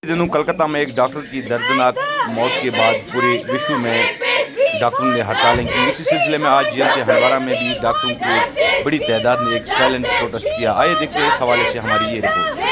दिनों कोलकाता में एक डॉक्टर की दर्दनाक मौत के बाद पूरे विश्व में डॉक्टरों ने हड़तालें की। इसी सिलसिले में आज जेल से हंडवारा में भी डॉक्टरों की बड़ी तादाद ने एक साइलेंट प्रोटेस्ट किया। आइए देखते हैं इस हवाले से हमारी ये report.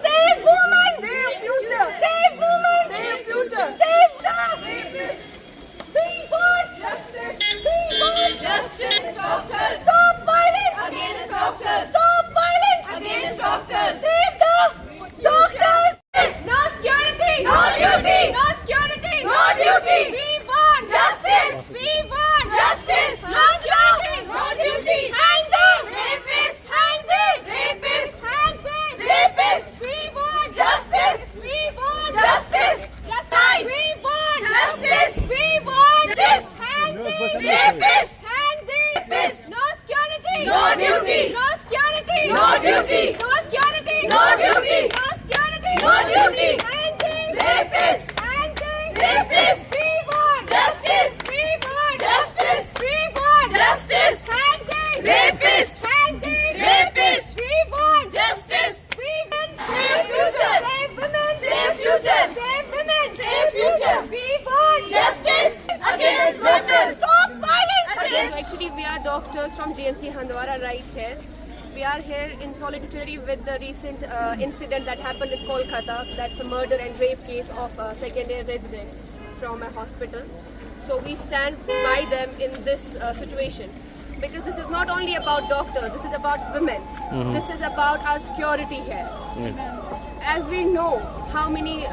Save women! Save future! Save women! Save future! Save the rapists! We want justice! We want justice! Doctors! Stop violence! Against doctors! Stop violence! Against doctors! Save the doctors! No security! No duty! No security! No duty! We want justice! We want justice! No security! No duty! Hang them! Rapists! Hang them! Rapists! Hang them! Rapists! We want justice! We want justice! Justice! We want justice! We want justice! Hang them! Rapists! Hang them! Rapists! No security! No duty! No security! No duty! No security! No duty! No security! No duty! Hang them! Rapists! Hang them! Rapists! We want justice! We want justice! We want justice! Hang them! Rapists! Hang them! Rapists! We want justice! We want save future! Save women! Save future! Save women! Save future! We want justice against criminals! Stop violence against... Actually, we are doctors from GMC Handwara right here. We are here in solidarity with the recent incident that happened in Kolkata. That's a murder and rape case of a second-year resident from a hospital. So we stand by them in this situation. Because this is not only about doctors, this is about women. This is about our security here. As we know how many,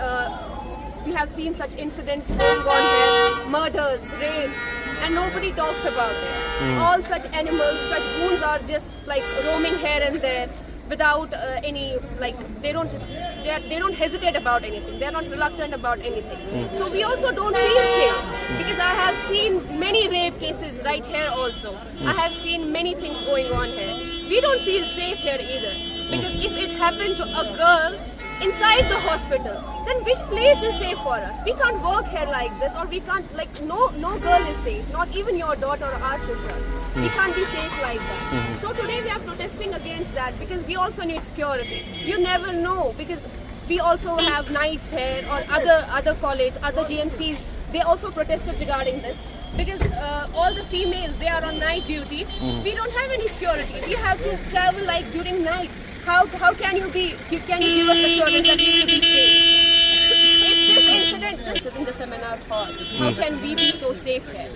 we have seen such incidents going on here, murders, rapes, and nobody talks about it. All such animals, such goons are just like roaming here and there without any, like, they don't hesitate about anything. They are not reluctant about anything. So we also don't feel safe because I have seen many rape cases right here also. I have seen many things going on here. We don't feel safe here either because if it happened to a girl inside the hospital, then which place is safe for us? We can't work here like this, or we can't, like, no girl is safe, not even your daughter or our sisters. We can't be safe like that. So today we are protesting against that because we also need security. You never know, because we also have nights here, or other colleges, other GMCs, they also protested regarding this. Because all the females, they are on night duties. We don't have any security. We have to travel like during night. How can you give us assurance that we will be safe? If this incident, this is in the seminar hall, how can we be so safe here?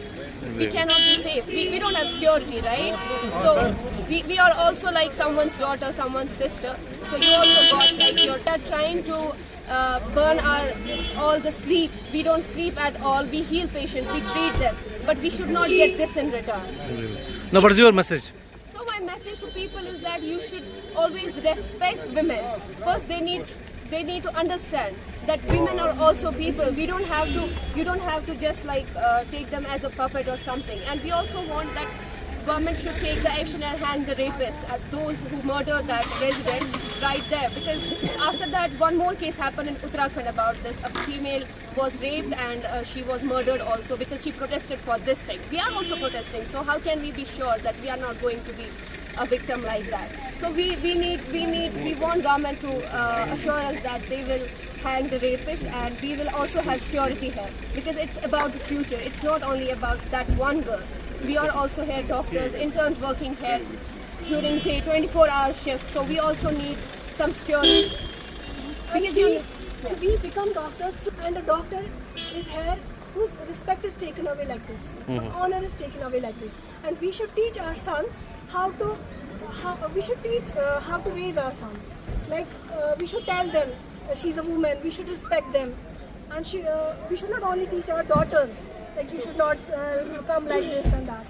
We cannot be safe. We don't have security, right? So we are also like someone's daughter, someone's sister. So you also got like you're trying to burn all the sleep. We don't sleep at all. We heal patients, we treat them, but we should not get this in return. Now, what is your message? So my message to people is that you should always respect women. First, they need to understand that women are also people. You don't have to just like take them as a puppet or something. And we also want that government should take the action and hang the rapists, those who murdered that resident right there. Because after that, one more case happened in Uttarakhand about this. A female was raped and she was murdered also because she protested for this thing. We are also protesting. So how can we be sure that we are not going to be a victim like that? So we want government to assure us that they will hang the rapists, and we will also have security here because it's about the future. It's not only about that one girl. We are also here doctors, interns working here during day 24-hour shift. So we also need some security. Because we become doctors and a doctor is here whose respect is taken away like this, whose honor is taken away like this. And we should teach our sons we should teach how to raise our sons. Like we should tell them she's a woman. We should respect them, and we should not only teach our daughters like you should not come like this and that.